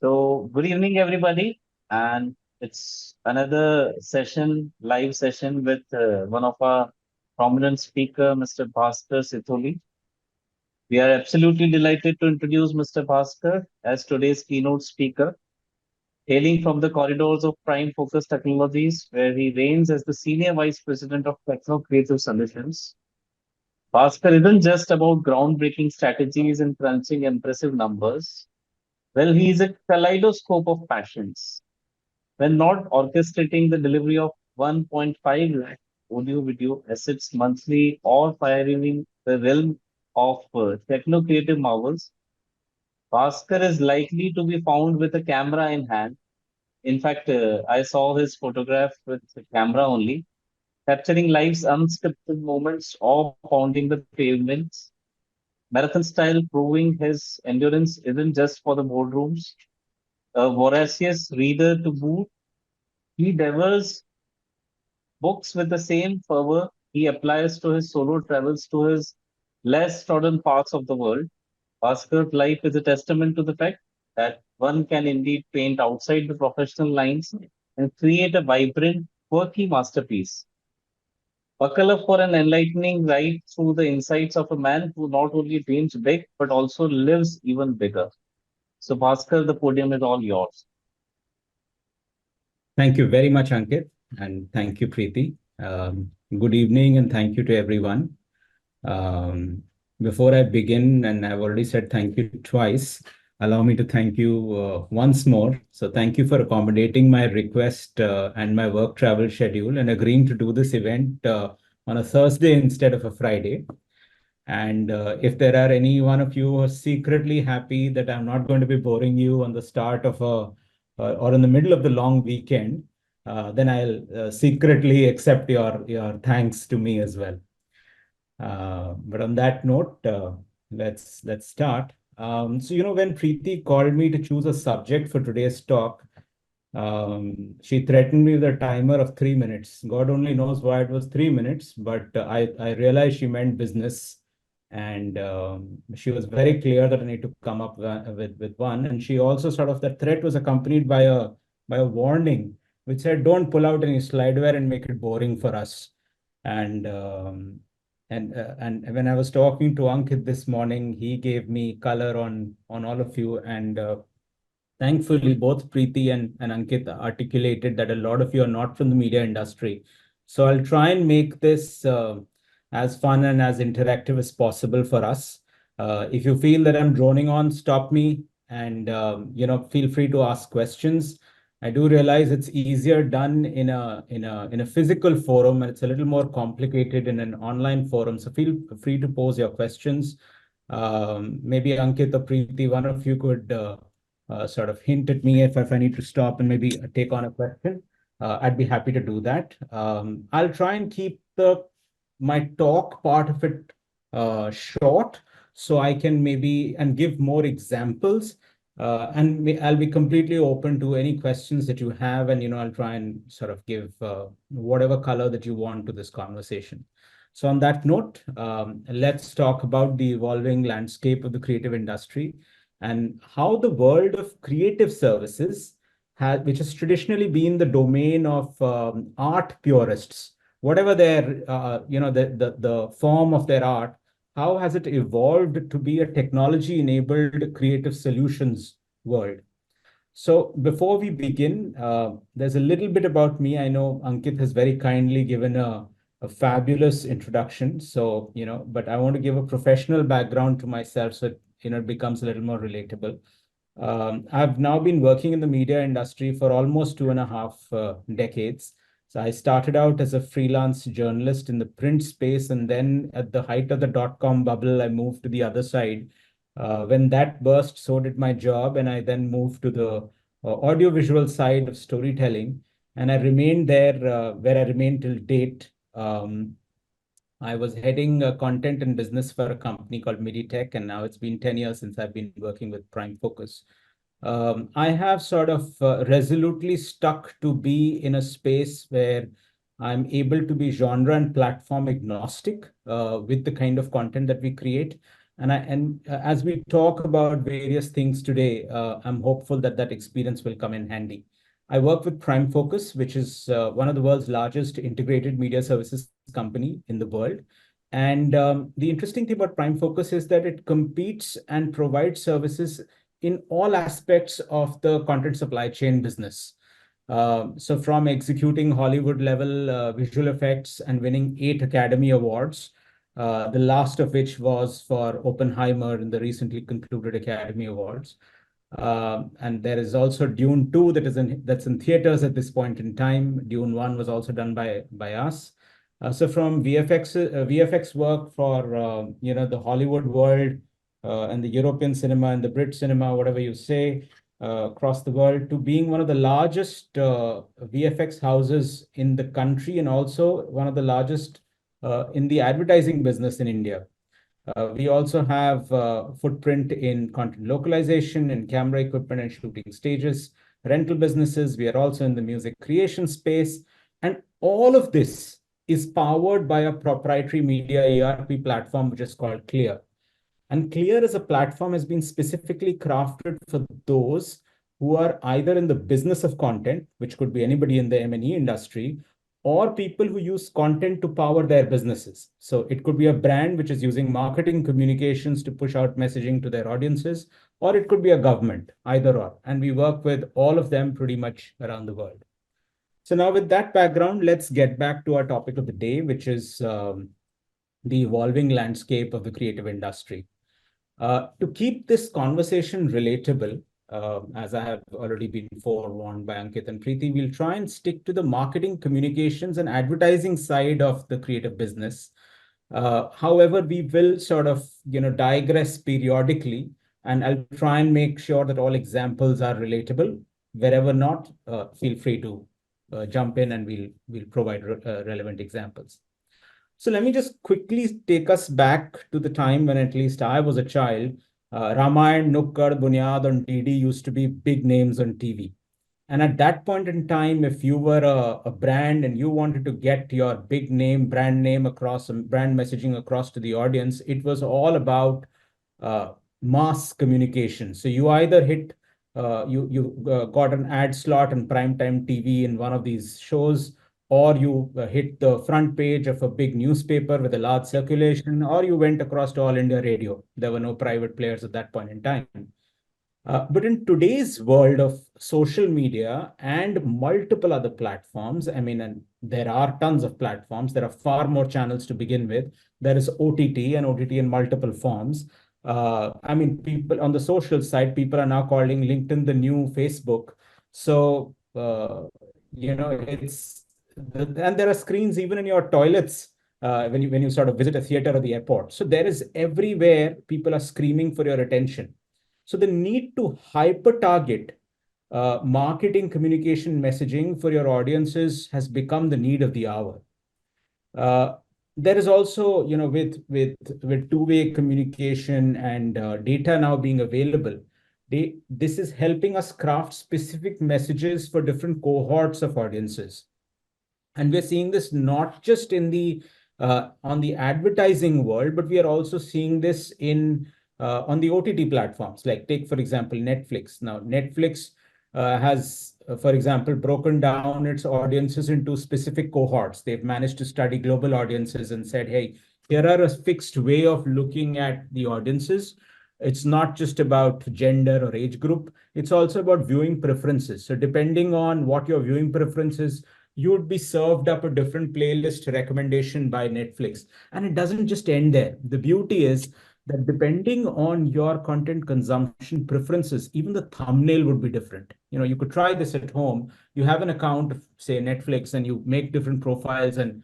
Good evening, everybody, and it's another session, live session with one of our prominent speaker, Mr. Bhaskar Sitholey. We are absolutely delighted to introduce Mr. Bhaskar as today's keynote speaker, hailing from the corridors of Prime Focus Technologies, where he reigns as the Senior Vice President of Techno-Creative Solutions. Bhaskar isn't just about groundbreaking strategies and crunching impressive numbers. Well, he is a kaleidoscope of passions. When not orchestrating the delivery of 1.5 lakh audio video assets monthly or pioneering the realm of techno creative marvels, Bhaskar is likely to be found with a camera in hand. In fact, I saw his photograph with the camera only, capturing life's unscripted moments or pounding the pavements, marathon style, proving his endurance isn't just for the boardrooms. A voracious reader to boot, he devours books with the same fervor he applies to his solo travels to his less trodden parts of the world. Bhaskar's life is a testament to the fact that one can indeed paint outside the professional lines and create a vibrant, quirky masterpiece. Buckle up for an enlightening ride through the insights of a man who not only dreams big but also lives even bigger. So, Bhaskar, the podium is all yours. Thank you very much, Ankit, and thank you, Preeti. Good evening, and thank you to everyone. Um, Before I begin, and I've already said thank you twice, allow me to thank you once more. So thank you for accommodating my request and my work travel schedule and agreeing to do this event on a Thursday instead of a Friday. And if there are any one of you who are secretly happy that I'm not going to be boring you on the start of a or in the middle of the long weekend, then I'll secretly accept your thanks to me as well. But on that note, let's start. So when Preeti called me to choose a subject for today's talk, she threatened me with a timer of 3 minutes. God only knows why it was 3 minutes, but I realized she meant business, and she was very clear that I need to come up with one. And she also sort of, that threat was accompanied by a warning, which said, "Don't pull out any slideware and make it boring for us." And and when I was talking to Ankit this morning, he gave me color on all of you, and thankfully, both Preeti and Ankit articulated that a lot of you are not from the media industry. So I'll try and make this as fun and as interactive as possible for us. If you feel that I'm droning on, stop me, and feel free to ask questions. I do realize it's easier done in a physical forum, and it's a little more complicated in an online forum. So feel free to pose your questions. Maybe Ankit or Preeti, one of you could sort of hint at me if I need to stop and maybe take on a question. I'd be happy to do that. I'll try and keep my talk part of it short, so I can maybe and give more examples. I'll be completely open to any questions that you have, and I'll try and sort of give whatever color that you want to this conversation. So on that note, let's talk about the evolving landscape of the creative industry and how the world of creative services which has traditionally been the domain of art purists, whatever their the form of their art, how has it evolved to be a technology-enabled creative solutions world? So before we begin, there's a little bit about me. I know Ankit has very kindly given a fabulous introduction. So, but I want to give a professional background to myself so it becomes a little more relatable. I've now been working in the media industry for almost 2.5 decades. So I started out as a freelance journalist in the print space, and then at the height of the dot-com bubble, I moved to the other side. When that burst, so did my job, and I then moved to the audiovisual side of storytelling, and I remained there where I remained till date. I was heading content and business for a company called MediTech, and now it's been 10 years since I've been working with Prime Focus. I have sort of resolutely stuck to be in a space where I'm able to be genre and platform agnostic with the kind of content that we create. And as we talk about various things today, I'm hopeful that that experience will come in handy. I work with Prime Focus, which is one of the world's largest integrated media services company in the world. And the interesting thing about Prime Focus is that it competes and provides services in all aspects of the content supply chain business. So from executing Hollywood level visual effects and winning 8 Academy Awards, the last of which was for Oppenheimer in the recently concluded Academy Awards. And there is also Dune 2 that's in theaters at this point in time. Dune 1 was also done by us. So from VFX work for the Hollywood world and the European cinema and the Brit cinema, whatever you say, across the world, to being one of the largest VFX houses in the country and also one of the largest in the advertising business in India. We also have footprint in content localization, in camera equipment and shooting stages, rental businesses. We are also in the music creation space. And all of this is powered by a proprietary media ERP platform, which is called Clear. And Clear as a platform has been specifically crafted for those who are either in the business of content, which could be anybody in the M&E industry, or people who use content to power their businesses. So it could be a brand which is using marketing communications to push out messaging to their audiences, or it could be a government, either or. And we work with all of them pretty much around the world. So now with that background, let's get back to our topic of the day, which is the evolving landscape of the creative industry. To keep this conversation relatable, as I have already been forewarned by Ankit and Preeti, we'll try and stick to the marketing, communications, and advertising side of the creative business. However, we will sort of, digress periodically, and I'll try and make sure that all examples are relatable. Wherever not, feel free to jump in, and we'll provide relevant examples. So let me just quickly take us back to the time when at least I was a child. Ramayana, Nukkad, Bunyad, and DD used to be big names on TV. And at that point in time, if you were a brand and you wanted to get your big name, brand name across, brand messaging across to the audience, it was all about uh, mass communication. So you either hit, you got an ad slot in primetime TV in one of these shows, or you hit the front page of a big newspaper with a large circulation, or you went across to All India Radio. There were no private players at that point in time. But in today's world of social media and multiple other platforms, I mean, and there are tons of platforms, there are far more channels to begin with. There is OTT and OTT in multiple forms. I mean, people on the social side, people are now calling LinkedIn the new Facebook. So, and there are screens even in your toilets when you sort of visit a theater or the airport. So there is everywhere people are screaming for your attention. So the need to hyper target marketing, communication, messaging for your audiences has become the need of the hour. Uh, there is also, with two-way communication and data now being available, this is helping us craft specific messages for different cohorts of audiences. And we're seeing this not just in the on the advertising world, but we are also seeing this in on the OTT platforms. Like take, for example, Netflix. Now, Netflix has, for example, broken down its audiences into specific cohorts. They've managed to study global audiences and said, hey, here are a fixed way of looking at the audiences. It's not just about gender or age group. It's also about viewing preferences. So depending on what your viewing preferences, you would be served up a different playlist recommendation by Netflix. And it doesn't just end there. The beauty is that depending on your content consumption preferences, even the thumbnail would be different. You could try this at home. You have an account of, say, Netflix, and you make different profiles and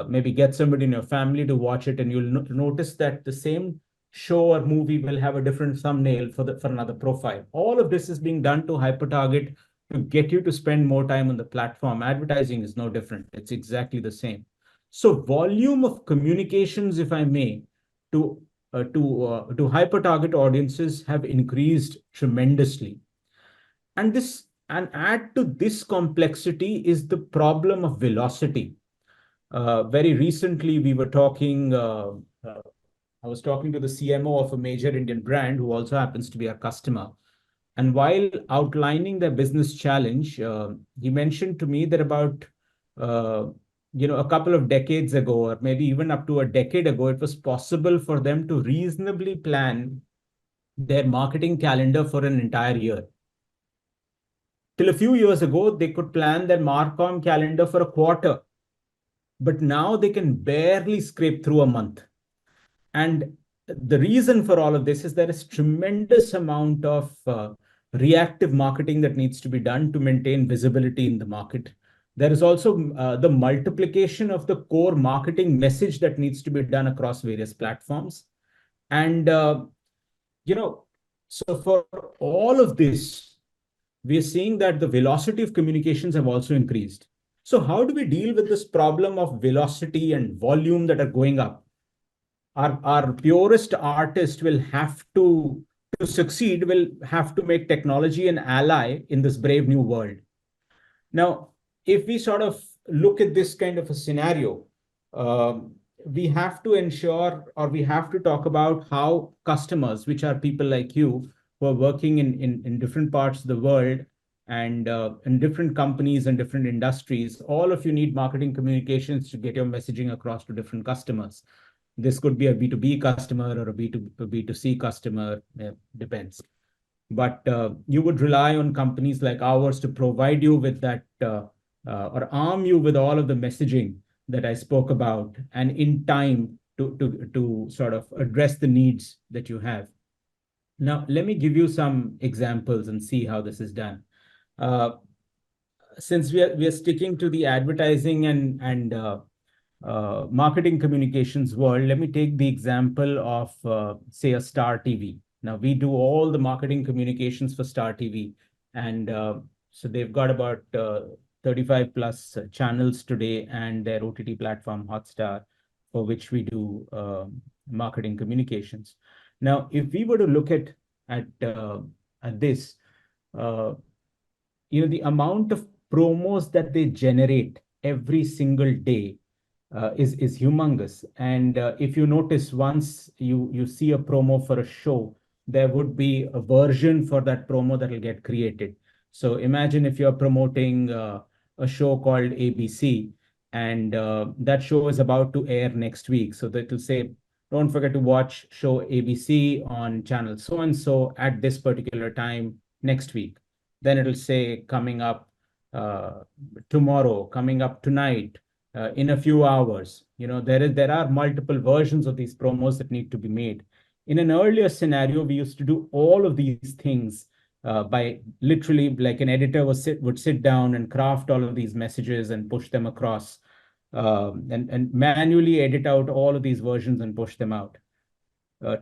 maybe get somebody in your family to watch it, and you'll notice that the same show or movie will have a different thumbnail for another profile. All of this is being done to hyper target to get you to spend more time on the platform. Advertising is no different. It's exactly the same. So volume of communications, if I may, to hyper target audiences have increased tremendously. And add to this complexity is the problem of velocity. Very recently, we were talking I was talking to the CMO of a major Indian brand who also happens to be our customer. And while outlining their business challenge, he mentioned to me that about uh, a couple of decades ago, or maybe even up to a decade ago, it was possible for them to reasonably plan their marketing calendar for an entire year. Till a few years ago, they could plan their Marcom calendar for a quarter, but now they can barely scrape through a month. And the reason for all of this is there is tremendous amount of reactive marketing that needs to be done to maintain visibility in the market. There is also the multiplication of the core marketing message that needs to be done across various platforms. And, you know, so for all of this, we are seeing that the velocity of communications have also increased. So how do we deal with this problem of velocity and volume that are going up? Our purest artist will have to succeed, will have to make technology an ally in this brave new world. Now, if we sort of look at this kind of a scenario, we have to ensure, or we have to talk about how customers, which are people like you who are working in different parts of the world and in different companies and different industries, all of you need marketing communications to get your messaging across to different customers. This could be a B2B customer or a B2C customer, depends. But you would rely on companies like ours to provide you with that or arm you with all of the messaging that I spoke about, and in time to sort of address the needs that you have. Now, let me give you some examples and see how this is done. Uh, since we are sticking to the advertising and marketing communications world, let me take the example of, say, a Star TV. Now, we do all the marketing communications for Star TV. And so they've got about 35 plus channels today and their OTT platform, Hotstar, for which we do marketing communications. Now, if we were to look at, at this, uh, the amount of promos that they generate every single day is humongous. And if you notice, once you see a promo for a show, there would be a version for that promo that will get created. So imagine if you're promoting a show called ABC, and that show is about to air next week. So that will say, don't forget to watch show ABC on channel so and so at this particular time next week. Then it'll say coming up uh, tomorrow, coming up tonight, in a few hours. There are multiple versions of these promos that need to be made. In an earlier scenario, we used to do all of these things by literally, like, an editor would sit down and craft all of these messages and push them across, and manually edit out all of these versions and push them out.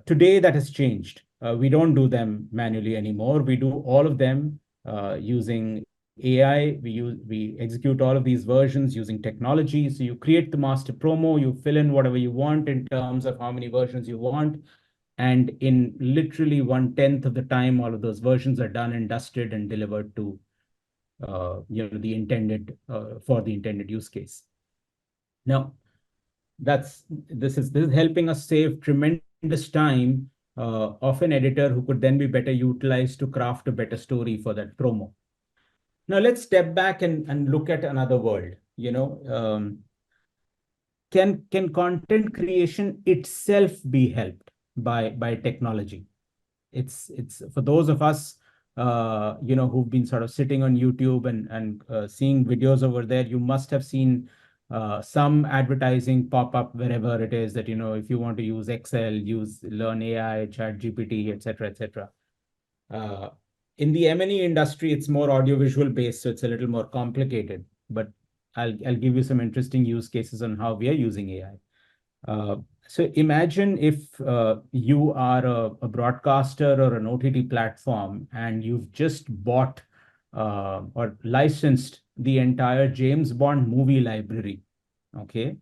Today, that has changed. We don't do them manually anymore. We do all of them using AI. We execute all of these versions using technology. So you create the master promo, you fill in whatever you want in terms of how many versions you want, and in literally 1/10 of the time, all of those versions are done and dusted and delivered to the intended for the intended use case. Now, this is helping us save tremendous time of an editor who could then be better utilized to craft a better story for that promo. Now let's step back and look at another world. Can content creation itself be helped by technology? It's for those of us who've been sort of sitting on YouTube and seeing videos over there. You must have seen some advertising pop up wherever it is that, if you want to use Excel, use Learn AI, Chat GPT, etc., etc. In the M&E industry, it's more audiovisual based, so it's a little more complicated. But I'll give you some interesting use cases on how we are using AI. So imagine if you are a broadcaster or an OTT platform, and you've just bought or licensed the entire James Bond movie library, okay?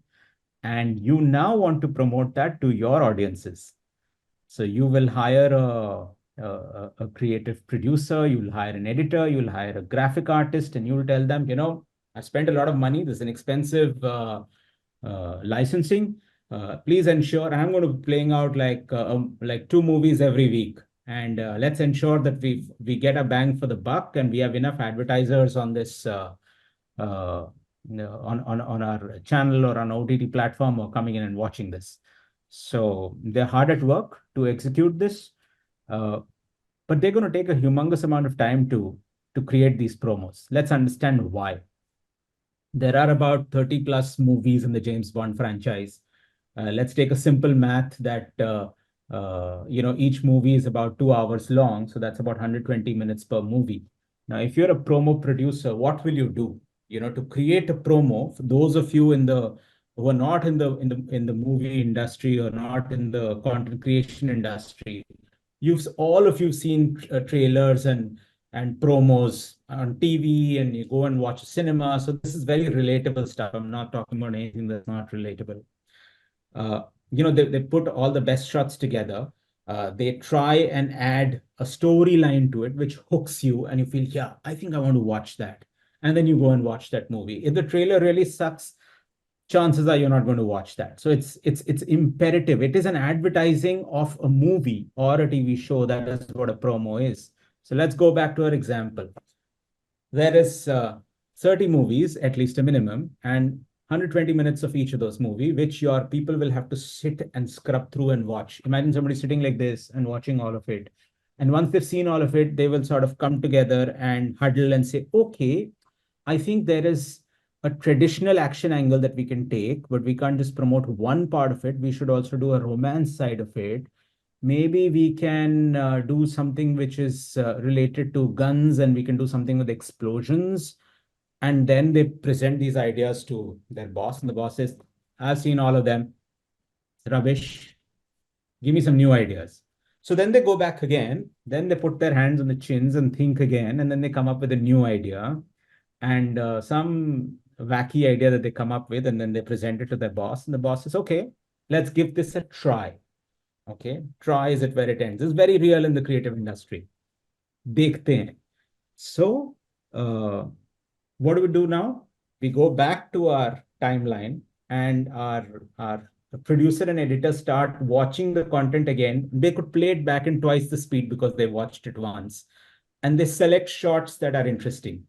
And you now want to promote that to your audiences. So you will hire a creative producer, you'll hire an editor, you'll hire a graphic artist, and you'll tell them, I spent a lot of money. This is an expensive licensing. Please ensure, I'm going to be playing out like two movies every week, and let's ensure that we get a bang for the buck, and we have enough advertisers on this uh, on our channel or on OTT platform or coming in and watching this. So they're hard at work to execute this, uh, but they're going to take a humongous amount of time to create these promos. Let's understand why. There are about 30 plus movies in the James Bond franchise. Let's take a simple math that each movie is about 2 hours long, so that's about 120 minutes per movie. Now, if you're a promo producer, what will you do? To create a promo, for those of you who are not in the movie industry or not in the content creation industry, all of you've seen trailers and promos on TV, and you go and watch cinema. So this is very relatable stuff. I'm not talking about anything that's not relatable. uh, they put all the best shots together. They try and add a storyline to it which hooks you, and you feel, yeah, I think I want to watch that. And then you go and watch that movie. If the trailer really sucks, chances are you're not going to watch that. So it's imperative. It is an advertising of a movie or a TV show. That is what a promo is. So let's go back to our example. There is 30 movies, at least a minimum, and 120 minutes of each of those movie, which your people will have to sit and scrub through and watch. Imagine somebody sitting like this and watching all of it. And once they've seen all of it, they will sort of come together and huddle and say, okay, I think there is a traditional action angle that we can take, but we can't just promote one part of it. We should also do a romance side of it. Maybe we can do something which is related to guns, and we can do something with explosions. And then they present these ideas to their boss, and the boss says, I've seen all of them. Rubbish. Give me some new ideas. So then they go back again. Then they put their hands on the chins and think again. And then they come up with a new idea, and some wacky idea that they come up with. And then they present it to their boss. And the boss says, okay, let's give this a try. Okay, try is it where it ends. It's very real in the creative industry. देखते हैं. So, what do we do now? We go back to our timeline, and our producer and editor start watching the content again. They could play it back in twice the speed because they watched it once, and they select shots that are interesting.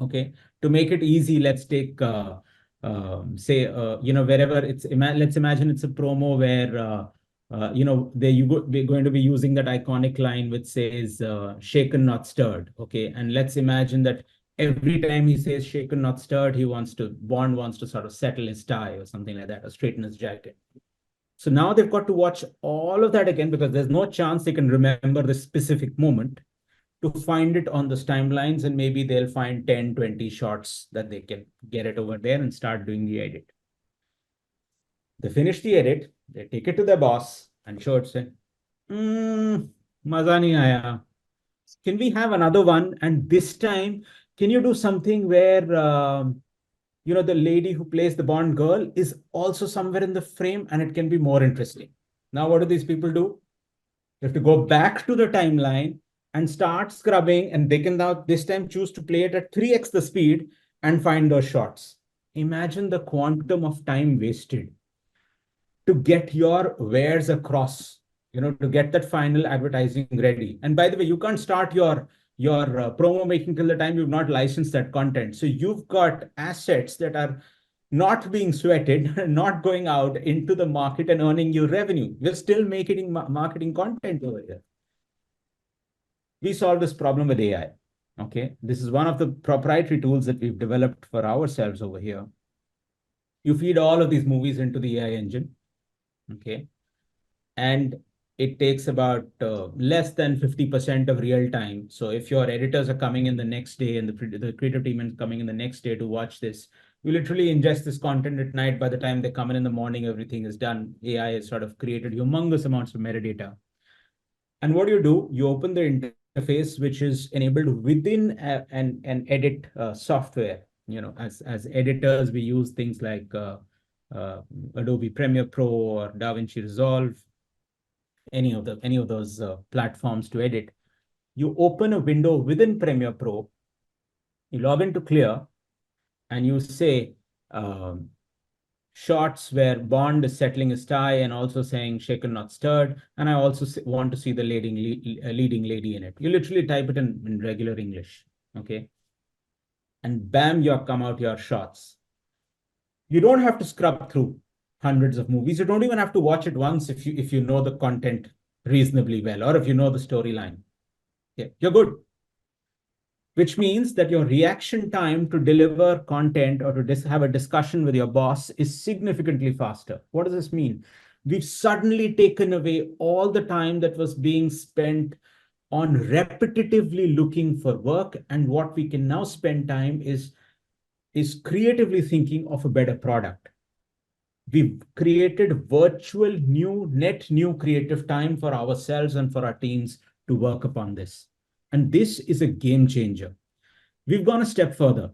Okay, to make it easy, let's take say wherever let's imagine it's a promo where they're going to be using that iconic line which says shaken not stirred. Okay, and let's imagine that every time he says shaken not stirred, Bond wants to sort of settle his tie or something like that, or straighten his jacket. So now they've got to watch all of that again, because there's no chance they can remember the specific moment, to find it on those timelines, and maybe they'll find 10, 20 shots that they can get it over there and start doing the edit. They finish the edit, they take it to their boss and show it, say, maza nahi aaya. Can we have another one? And this time, can you do something where, the lady who plays the Bond girl is also somewhere in the frame, and it can be more interesting. Now, what do these people do? You have to go back to the timeline and start scrubbing, and they can now this time choose to play it at 3x the speed and find those shots. Imagine the quantum of time wasted to get your wares across, to get that final advertising ready. And by the way, you can't start your promo making till the time you've not licensed that content. So you've got assets that are not being sweated, not going out into the market and earning you revenue. You're still making marketing content over here. We solve this problem with AI. Okay, this is one of the proprietary tools that we've developed for ourselves over here. You feed all of these movies into the AI engine. Okay, and it takes about less than 50% of real time. So if your editors are coming in the next day, and the creative team is coming in the next day to watch this, you literally ingest this content at night. By the time they come in the morning, everything is done. AI has sort of created humongous amounts of metadata. And what do? You open the interface, which is enabled within an edit software. As editors, we use things like uh, Adobe Premiere Pro or DaVinci Resolve, any of those platforms to edit. You open a window within Premiere Pro, you log into Clear, and you say, shots where Bond is settling his tie and also saying shaken not stirred, and I also want to see the leading lady in it. You literally type it in regular English, okay, and bam, you come out your shots. You don't have to scrub through hundreds of movies. You don't even have to watch it once if you know the content reasonably well, or if you know the storyline. Yeah, you're good. Which means that your reaction time to deliver content or to have a discussion with your boss is significantly faster. What does this mean? We've suddenly taken away all the time that was being spent on repetitively looking for work, and what we can now spend time is creatively thinking of a better product. We've created virtual net new creative time for ourselves and for our teams to work upon this. And this is a game changer. We've gone a step further.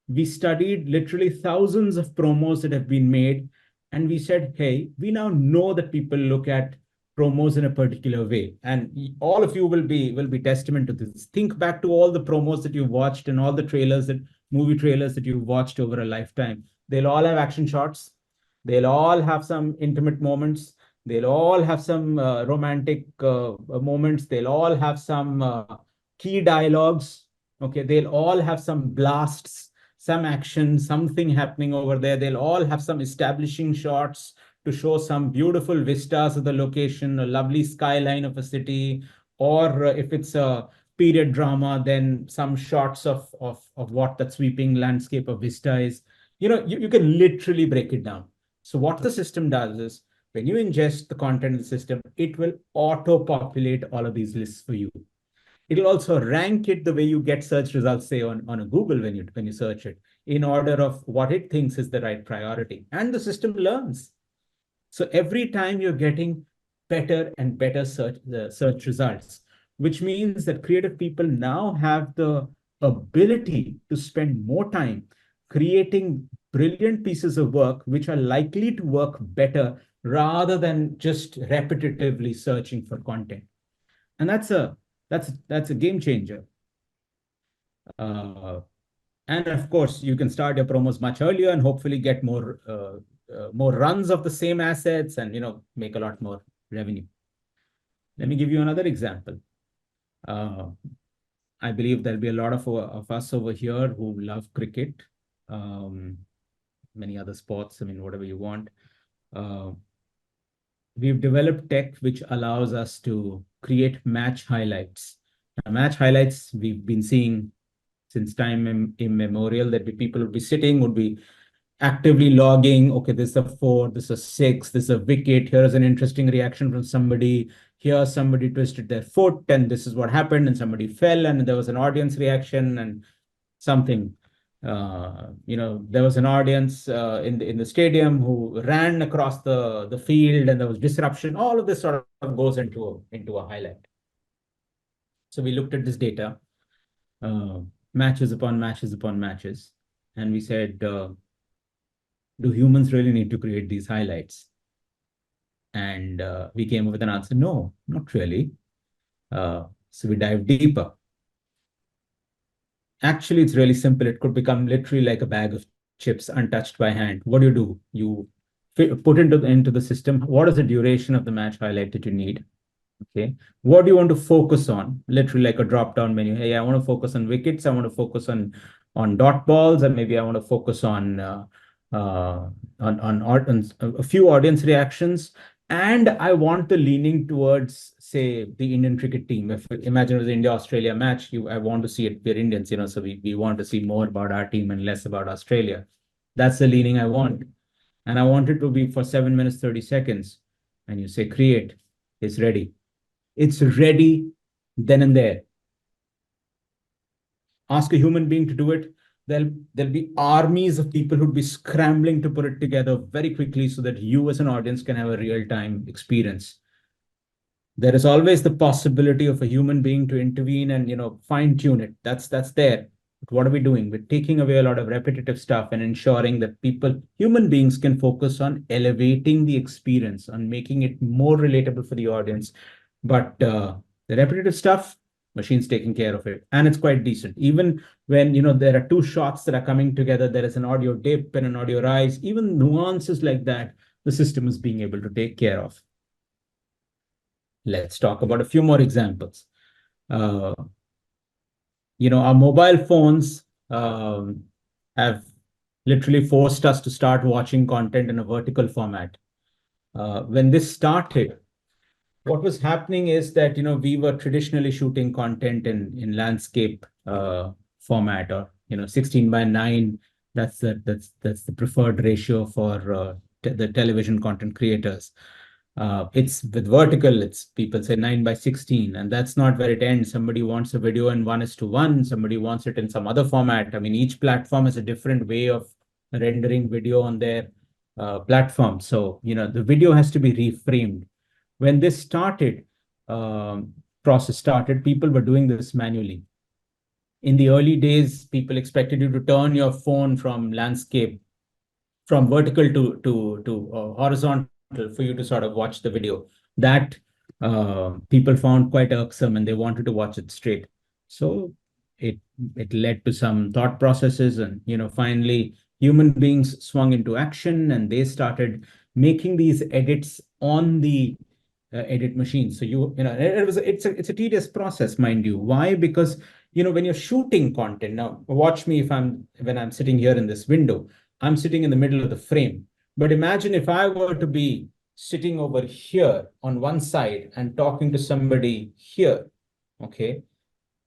We studied literally thousands of promos that have been made, and we said, hey, we now know that people look at promos in a particular way. And all of you will be testament to this. Think back to all the promos that you've watched and all the movie trailers that you've watched over a lifetime. They'll all have action shots. They'll all have some intimate moments. They'll all have some romantic moments. They'll all have some key dialogues. Okay, they'll all have some blasts, some action, something happening over there. They'll all have some establishing shots to show some beautiful vistas of the location, a lovely skyline of a city, or if it's a period drama, then some shots of what that sweeping landscape of vista is. You can literally break it down. So what the system does is when you ingest the content in the system, it will auto-populate all of these lists for you. It'll also rank it the way you get search results, say on a Google when you search it, in order of what it thinks is the right priority. And the system learns. So every time you're getting better and better search results, which means that creative people now have the ability to spend more time creating brilliant pieces of work which are likely to work better rather than just repetitively searching for content. And that's a game changer. Uh, and of course, you can start your promos much earlier and hopefully get more runs of the same assets and make a lot more revenue. Let me give you another example. Uh, I believe there'll be a lot of us over here who love cricket, many other sports. I mean, whatever you want. We've developed tech which allows us to create match highlights. Now, match highlights we've been seeing since time immemorial, that people would be actively logging. Okay, this is a 4, this is a 6, this is a wicket. Here's an interesting reaction from somebody. Here, somebody twisted their foot, and this is what happened, and somebody fell, and there was an audience reaction and something. There was an audience in the stadium who ran across the field, and there was disruption. All of this sort of goes into a highlight. So we looked at this data, matches upon matches upon matches, and we said, do humans really need to create these highlights? And we came up with an answer: no, not really. So we dive deeper. Actually, it's really simple. It could become literally like a bag of chips untouched by hand. What do? You put into the system, what is the duration of the match highlight that you need? Okay. What do you want to focus on? Literally like a drop-down menu. Hey, I want to focus on wickets. I want to focus on dot balls, and maybe I want to focus on a few audience reactions. And I want the leaning towards, say, the Indian cricket team. If imagine it was India-Australia match, I want to see it. We're Indians, so we want to see more about our team and less about Australia. That's the leaning I want. And I want it to be for 7 minutes, 30 seconds. And you say, create. It's ready. It's ready then and there. Ask a human being to do it. There'll be armies of people who'd be scrambling to put it together very quickly so that you as an audience can have a real-time experience. There is always the possibility of a human being to intervene and fine-tune it. That's there. But what are we doing? We're taking away a lot of repetitive stuff and ensuring that human beings can focus on elevating the experience, on making it more relatable for the audience. But the repetitive stuff, Machine's taking care of it, and it's quite decent. Even when there are two shots that are coming together, there is an audio dip and an audio rise, even nuances like that, the system is being able to take care of. Let's talk about a few more examples. Uh, our mobile phones have literally forced us to start watching content in a vertical format. When this started, what was happening is that we were traditionally shooting content in landscape format, or 16:9. That's the preferred ratio for the television content creators. It's with vertical, it's people say 9:16, and that's not where it ends. Somebody wants a video in 1:1, somebody wants it in some other format. I mean, each platform has a different way of rendering video on their platform. So the video has to be reframed. When this process started, people were doing this manually. In the early days, people expected you to turn your phone from landscape, from vertical to horizontal, for you to sort of watch the video. That people found quite irksome, and they wanted to watch it straight. So it it led to some thought processes, and finally human beings swung into action, and they started making these edits on the edit machine. So it's a tedious process, mind you. Why? Because when you're shooting content, now watch me, if when I'm sitting here in this window, I'm sitting in the middle of the frame. But imagine if I were to be sitting over here on one side and talking to somebody here, okay?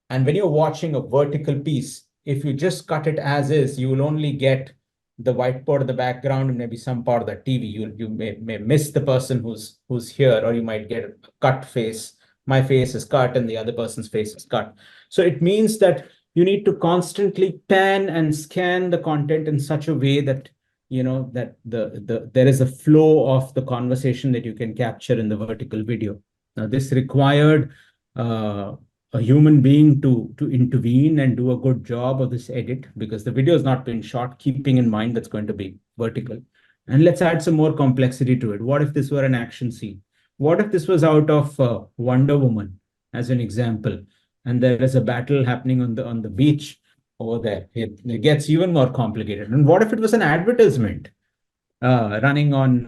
And when you're watching a vertical piece, if you just cut it as is, you will only get the whiteboard in the background and maybe some part of the TV. You may miss the person who's here, or you might get a cut face. My face is cut and the other person's face is cut. So it means that you need to constantly pan and scan the content in such a way that that there is a flow of the conversation that you can capture in the vertical video. Now, this required a human being to intervene and do a good job of this edit, because the video has not been shot keeping in mind that's going to be vertical. And let's add some more complexity to it. What if this were an action scene? What if this was out of Wonder Woman, as an example, and there is a battle happening on the beach over there? It gets even more complicated. And what if it was an advertisement running on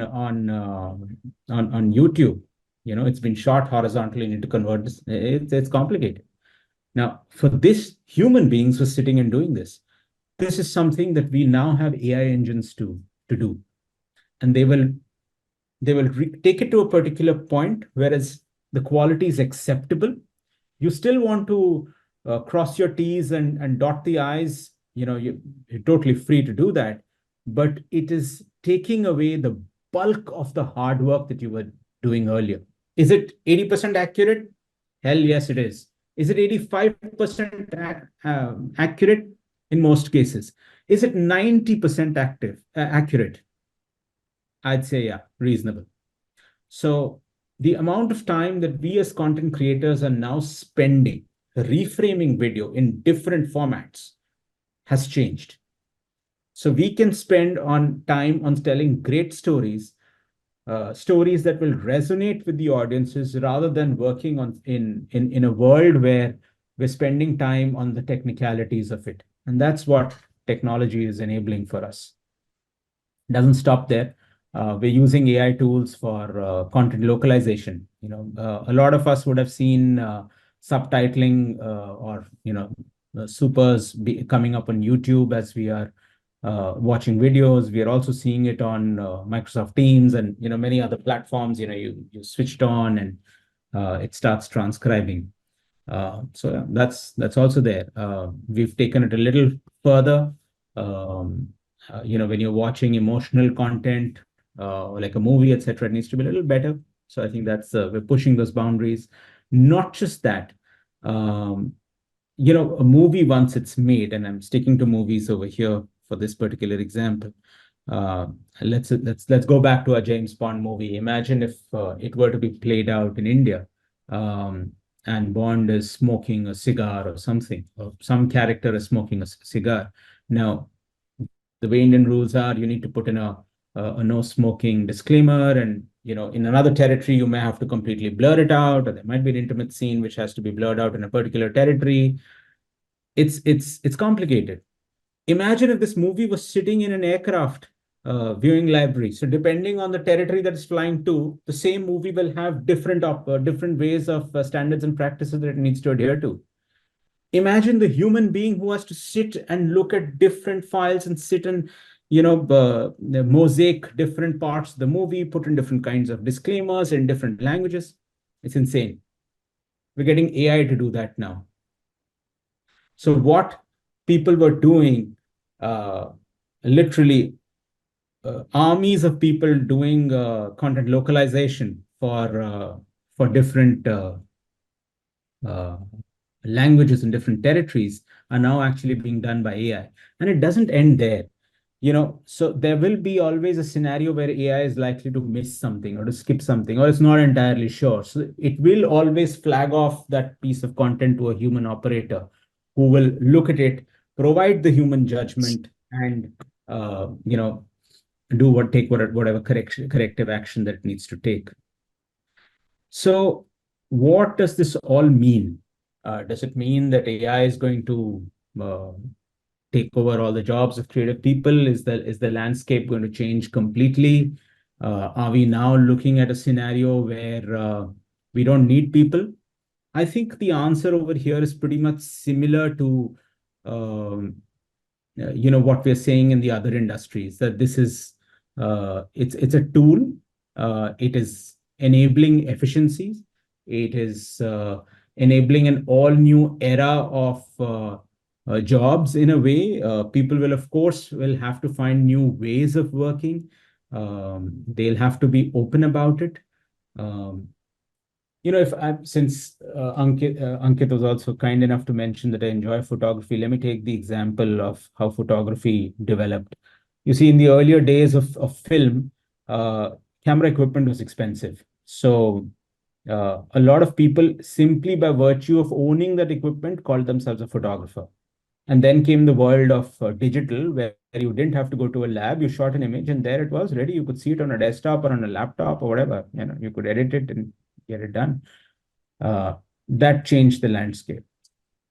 YouTube? It's been shot horizontally. You need to convert this. It's complicated. Now, for this, human beings were sitting and doing this. This is something that we now have AI engines to do, and they will take it to a particular point, whereas the quality is acceptable. You still want to cross your T's and dot the I's. You're totally free to do that, but it is taking away the bulk of the hard work that you were doing earlier. Is it 80% accurate? Hell yes, it is. Is it 85% accurate? In most cases. Is it 90% accurate? I'd say, yeah, reasonable. So the amount of time that we as content creators are now spending reframing video in different formats has changed. So we can spend on time on telling great stories, stories that will resonate with the audiences, rather than working on in a world where we're spending time on the technicalities of it. And that's what technology is enabling for us. It doesn't stop there. We're using AI tools for content localization. A lot of us would have seen subtitling or supers coming up on YouTube as we are watching videos. We are also seeing it on Microsoft Teams and many other platforms. You switched on and it starts transcribing. So that's also there. We've taken it a little further. When you're watching emotional content, like a movie, etc., it needs to be a little better. So I think that's we're pushing those boundaries. Not just that. A movie, once it's made, and I'm sticking to movies over here for this particular example. Let's go back to a James Bond movie. Imagine if it were to be played out in India, and Bond is smoking a cigar or something, or some character is smoking a cigar. Now, the way Indian rules are, you need to put in a no smoking disclaimer, and in another territory, you may have to completely blur it out, or there might be an intimate scene which has to be blurred out in a particular territory. It's complicated. Imagine if this movie was sitting in an aircraft viewing library. So depending on the territory that it's flying to, the same movie will have different ways of standards and practices that it needs to adhere to. Imagine the human being who has to sit and look at different files and sit and the mosaic different parts of the movie, put in different kinds of disclaimers in different languages. It's insane. We're getting AI to do that now. So what people were doing, uh, literally armies of people doing content localization for different uh, languages in different territories are now actually being done by AI. And it doesn't end there. So there will be always a scenario where AI is likely to miss something or to skip something, or it's not entirely sure. So it will always flag off that piece of content to a human operator who will look at it, provide the human judgment, and take whatever corrective action that it needs to take. So what does this all mean? Does it mean that AI is going to uh, take over all the jobs of creative people? Is the landscape going to change completely? Are we now looking at a scenario where we don't need people? I think the answer over here is pretty much similar to um, what we're saying in the other industries, that this is it's a tool. It is enabling efficiencies. It is enabling an all new era of jobs. In a way, people will of course will have to find new ways of working. They'll have to be open about it. um, if I, since Ankit was also kind enough to mention that I enjoy photography, let me take the example of how photography developed. You see, in the earlier days of film, uh, camera equipment was expensive. So a lot of people, simply by virtue of owning that equipment, called themselves a photographer. And then came the world of digital, where you didn't have to go to a lab. You shot an image, and there it was ready. You could see it on a desktop or on a laptop or whatever. You could edit it and get it done. Uh, that changed the landscape.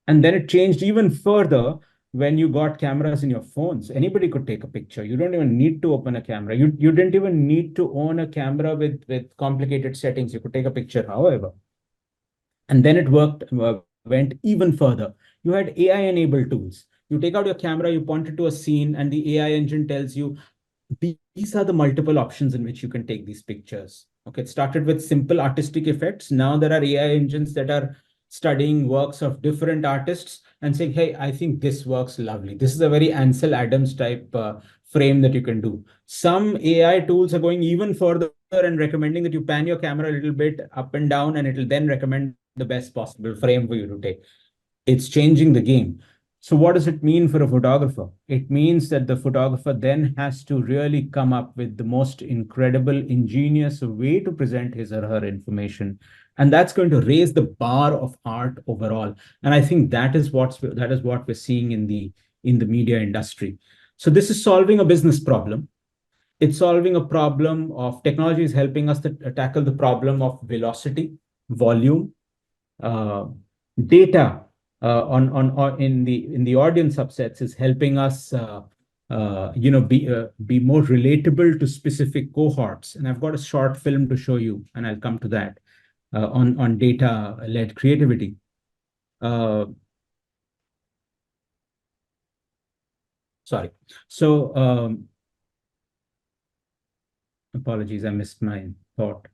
And then it changed even further when you got cameras in your phones. Anybody could take a picture. You don't even need to open a camera. You didn't even need to own a camera with complicated settings. You could take a picture however. And then it went even further. You had AI enabled tools. You take out your camera, you point it to a scene, and the AI engine tells you these are the multiple options in which you can take these pictures. Okay, it started with simple artistic effects. Now there are AI engines that are studying works of different artists and saying, hey, I think this works lovely. This is a very Ansel Adams type frame that you can do. Some AI tools are going even further and recommending that you pan your camera a little bit up and down, and it'll then recommend the best possible frame for you to take. It's changing the game. So what does it mean for a photographer? It means that the photographer then has to really come up with the most incredible, ingenious way to present his or her information. And that's going to raise the bar of art overall. And I think that is what we're seeing in the media industry. So this is solving a business problem. It's solving a problem of technology, is helping us to tackle the problem of velocity, volume, uh, data on in the audience subsets, is helping us be more relatable to specific cohorts. And I've got a short film to show you, and I'll come to that on data-led creativity. Uh, Sorry. So apologies, I missed my thought.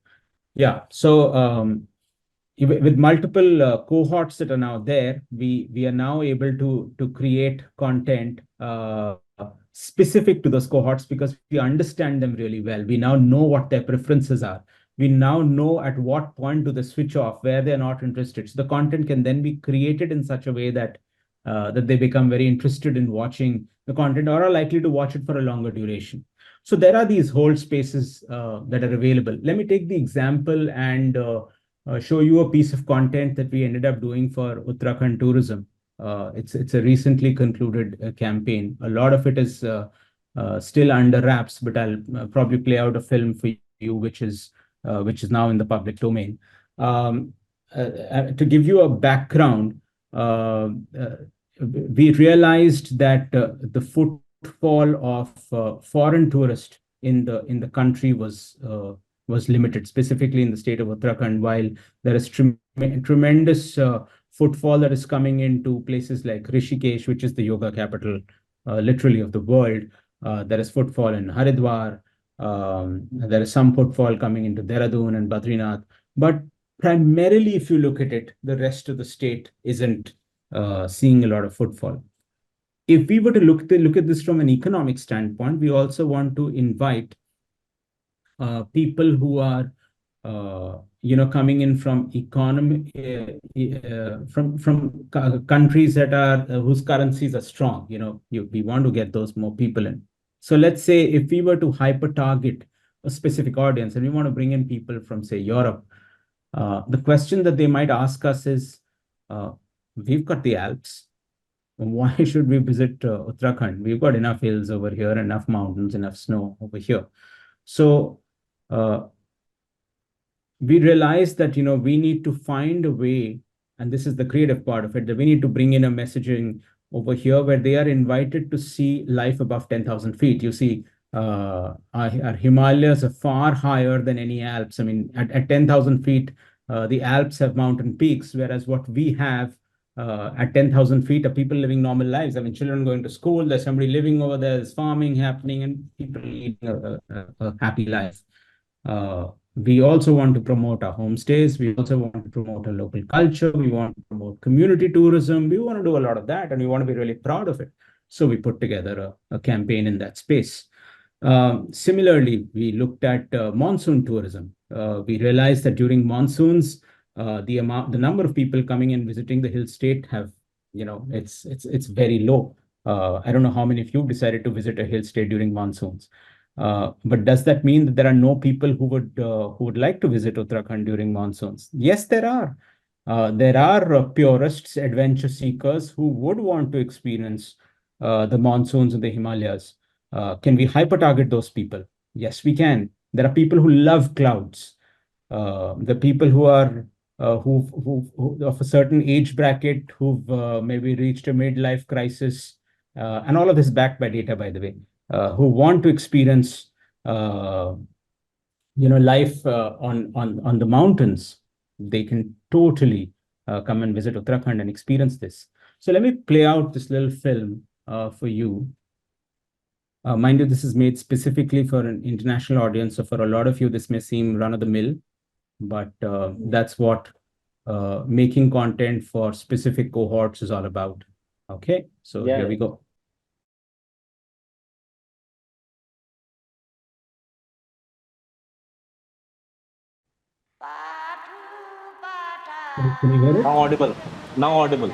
Yeah. So with multiple cohorts that are now there, we are now able to create content specific to those cohorts, because we understand them really well. We now know what their preferences are. We now know at what point do they switch off, where they're not interested. So the content can then be created in such a way that they become very interested in watching the content, or are likely to watch it for a longer duration. So there are these whole spaces that are available. Let me take the example and show you a piece of content that we ended up doing for Uttarakhand tourism. It's a recently concluded campaign. A lot of it is still under wraps, but I'll probably play out a film for you, which is which is now in the public domain. To give you a background, we realized that the footfall of foreign tourists in the country was limited, specifically in the state of Uttarakhand. While there is tremendous footfall that is coming into places like Rishikesh, which is the yoga capital, literally of the world. There is footfall in Haridwar. There is some footfall coming into Dehradun and Badrinath. But primarily, if you look at it, the rest of the state isn't seeing a lot of footfall. If we were to look at this from an economic standpoint, we also want to invite people who are coming in from economy from countries that are whose currencies are strong. We want to get those more people in. So let's say if we were to hyper target a specific audience and we want to bring in people from, say, Europe, the question that they might ask us is, we've got the Alps. Why should we visit Uttarakhand? We've got enough hills over here, enough mountains, enough snow over here. So we realized that we need to find a way, and this is the creative part of it, that we need to bring in a messaging over here where they are invited to see life above 10,000 feet. You see, our Himalayas are far higher than any Alps. I mean, at 10,000 feet, the Alps have mountain peaks, whereas what we have at 10,000 feet are people living normal lives. I mean, children going to school, there's somebody living over there, there's farming happening, and people leading a happy life. We also want to promote our homestays. We also want to promote our local culture. We want to promote community tourism. We want to do a lot of that, and we want to be really proud of it. So we put together a campaign in that space. Similarly, we looked at monsoon tourism. We realized that during monsoons, the number of people coming and visiting the hill state have, it's very low. I don't know how many of you decided to visit a hill state during monsoons. But does that mean that there are no people who would like to visit Uttarakhand during monsoons? Yes, there are. There are purists, adventure seekers who would want to experience the monsoons in the Himalayas. Can we hyper-target those people? Yes, we can. There are people who love clouds. The people who are who of a certain age bracket who've maybe reached a midlife crisis, and all of this backed by data, by the way, who want to experience life on the mountains. They can totally come and visit Uttarakhand and experience this. So let me play out this little film for you. Mind you, this is made specifically for an international audience. So for a lot of you, this may seem run-of-the-mill, but that's what making content for specific cohorts is all about. Okay, so Yeah. here we go. Can you hear it? Now audible. Now audible.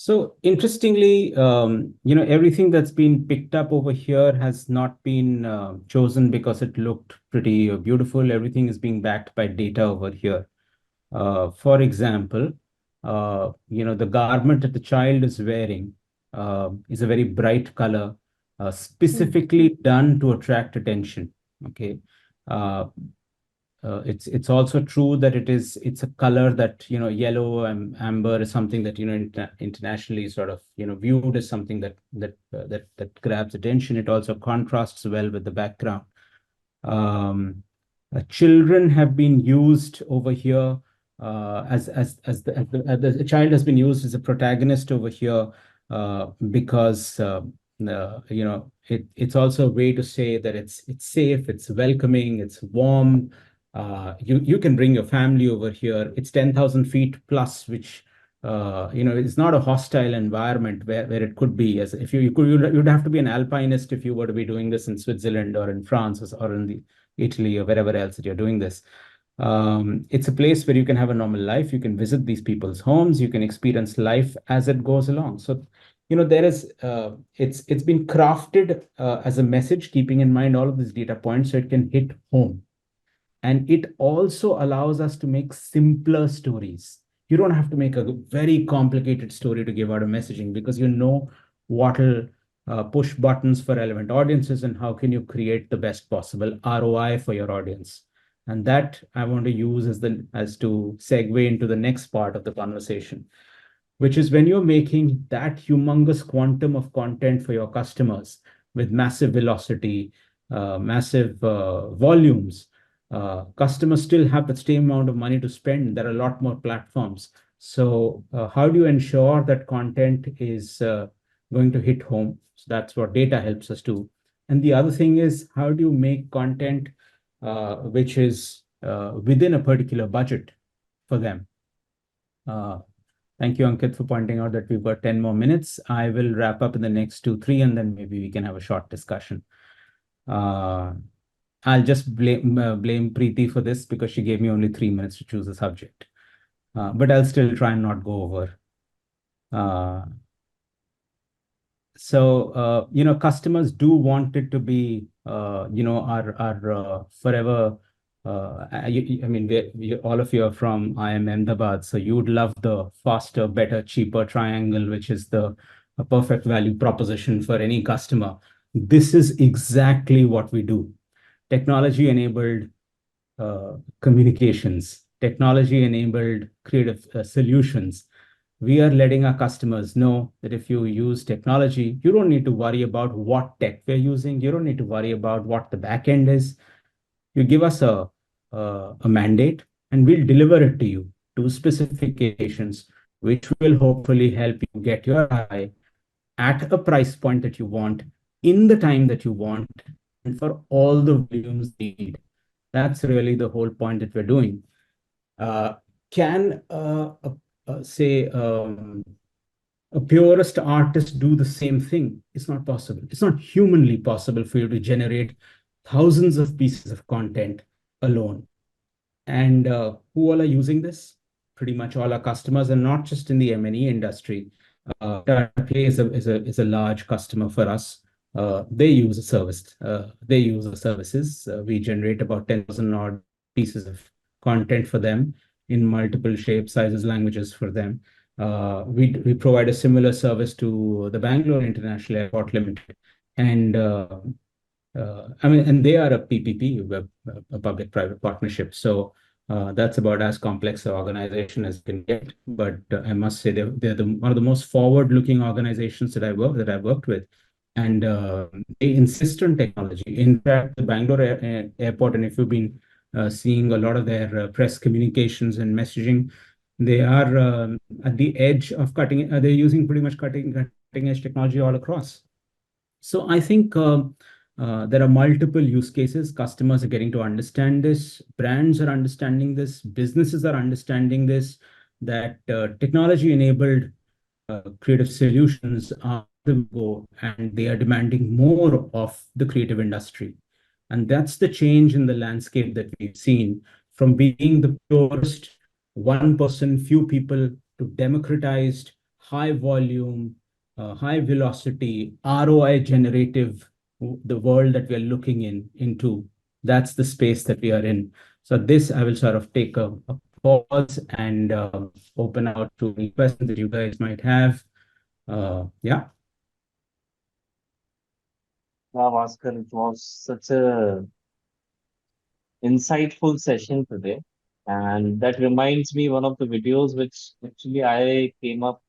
So interestingly, everything that's been picked up over here has not been chosen because it looked pretty beautiful. Everything is being backed by data over here. For example, the garment that the child is wearing is a very bright color, Mm. specifically done to attract attention. Okay. Uh, it's also true that it's a color that yellow and amber is something that internationally sort of viewed as something that grabs attention. It also contrasts well with the background. um, Children have been used over here as the child has been used as a protagonist over here because it's also a way to say that it's safe, it's welcoming, it's warm. You can bring your family over here. It's 10,000 feet plus, which it's not a hostile environment where it could be. As if you'd have to be an alpinist if you were to be doing this in Switzerland or in France or in the Italy or wherever else that you're doing this. It's a place where you can have a normal life. You can visit these people's homes. You can experience life as it goes along. So, there is it's been crafted as a message, keeping in mind all of these data points, so it can hit home. And it also allows us to make simpler stories. You don't have to make a very complicated story to give out a messaging, because what will push buttons for relevant audiences and how can you create the best possible ROI for your audience. And that I want to use as to segue into the next part of the conversation, which is when you're making that humongous quantum of content for your customers with massive velocity, massive volumes. Customers still have the same amount of money to spend. There are a lot more platforms. So, how do you ensure that content is going to hit home? So that's what data helps us do. And the other thing is, how do you make content which is within a particular budget for them? Uh, Thank you, Ankit, for pointing out that we've got 10 more minutes. I will wrap up in the next 2, 3, and then maybe we can have a short discussion. Uh, I'll just blame Preeti for this because she gave me only 3 minutes to choose a subject. But I'll still try and not go over. Uh, customers do want it to be, our forever. I mean, all of you are from IIM Ahmedabad, so you would love the faster, better, cheaper triangle, which is the a perfect value proposition for any customer. This is exactly what we do. Technology-enabled communications, technology-enabled creative solutions. We are letting our customers know that if you use technology, you don't need to worry about what tech we're using. You don't need to worry about what the back end is. You give us a mandate, and we'll deliver it to you to specifications, which will hopefully help you get your eye at a price point that you want, in the time that you want, and for all the volumes you need. That's really the whole point that we're doing. Can say a purist artist do the same thing? It's not possible. It's not humanly possible for you to generate thousands of pieces of content alone. And who all are using this? Pretty much all our customers, and not just in the M&E industry. Tata Play is a large customer for us. They use a service. They use our services. We generate about 10,000 odd pieces of content for them in multiple shapes, sizes, languages for them. We provide a similar service to the Bangalore International Airport Limited, and I mean, and they are a PPP, a public-private partnership. So that's about as complex an organization as can get. But I must say they're one of the most forward-looking organizations that I've worked with, and they insist on technology. In fact, the Bangalore airport, and if you've been seeing a lot of their press communications and messaging, they are at the edge of cutting. They're using pretty much cutting edge technology all across. So I think there are multiple use cases. Customers are getting to understand this. Brands are understanding this. Businesses are understanding this, that technology-enabled creative solutions are the go, and they are demanding more of the creative industry. And that's the change in the landscape that we've seen, from being the purest one person, few people, to democratized, high volume, high velocity, ROI generative, the world that we are looking into, that's the space that we are in. So this I will sort of take a pause and open out to any questions that you guys might have. Yeah. Yeah, Bhaskar, it was such a insightful session today. And that reminds me one of the videos which actually I came up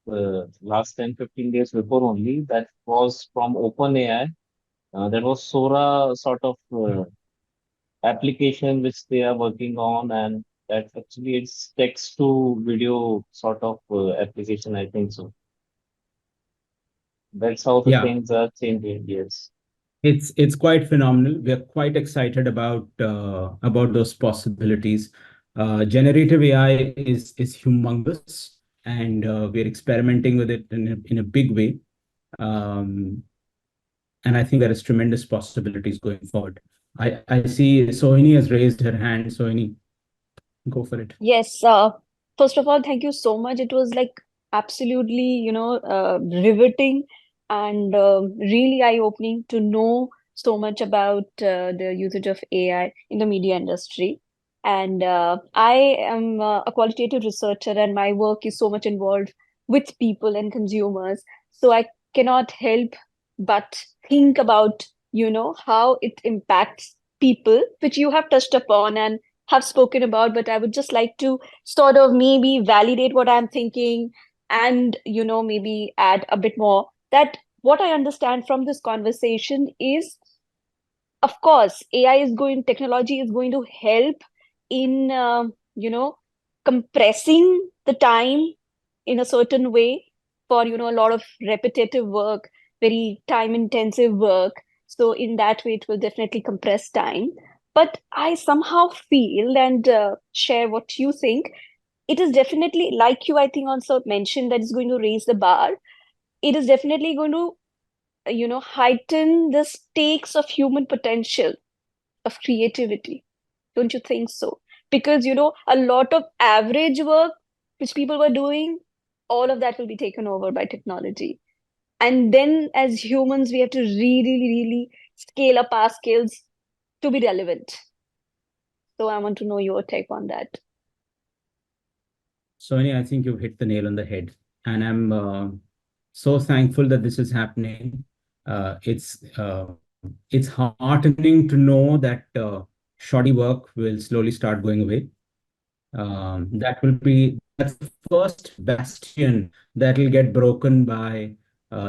last 10, 15 days before only. That was from OpenAI. That was Sora sort of application which they are working on, and that actually it's text to video sort of application, I think so. That's how the Yeah. things are changing, yes. It's quite phenomenal. We are quite excited about those possibilities. Generative AI is humongous, and we're experimenting with it in a big way. Um, and I think there is tremendous possibilities going forward. I see Sohini has raised her hand. Sohini, go for it. Yes, first of all, thank you so much. It was like absolutely, riveting and really eye-opening to know so much about the usage of AI in the media industry. And I am a qualitative researcher, and my work is so much involved with people and consumers. So I cannot help but think about, how it impacts people, which you have touched upon and have spoken about, but I would just like to sort of maybe validate what I'm thinking and, maybe add a bit more that what I understand from this conversation is, of course, technology is going to help in, compressing the time in a certain way for, a lot of repetitive work, very time intensive work. So in that way, it will definitely compress time. But I somehow feel and share what you think. It is definitely, like you, I think, also mentioned that it's going to raise the bar. It is definitely going to, heighten the stakes of human potential, of creativity. Don't you think so? Because, a lot of average work which people were doing, all of that will be taken over by technology. And then as humans, we have to really, really scale up our skills to be relevant. So I want to know your take on that. Sonia, I think you've hit the nail on the head, and I'm so thankful that this is happening. It's heartening to know that shoddy work will slowly start going away. That's the first bastion that will get broken by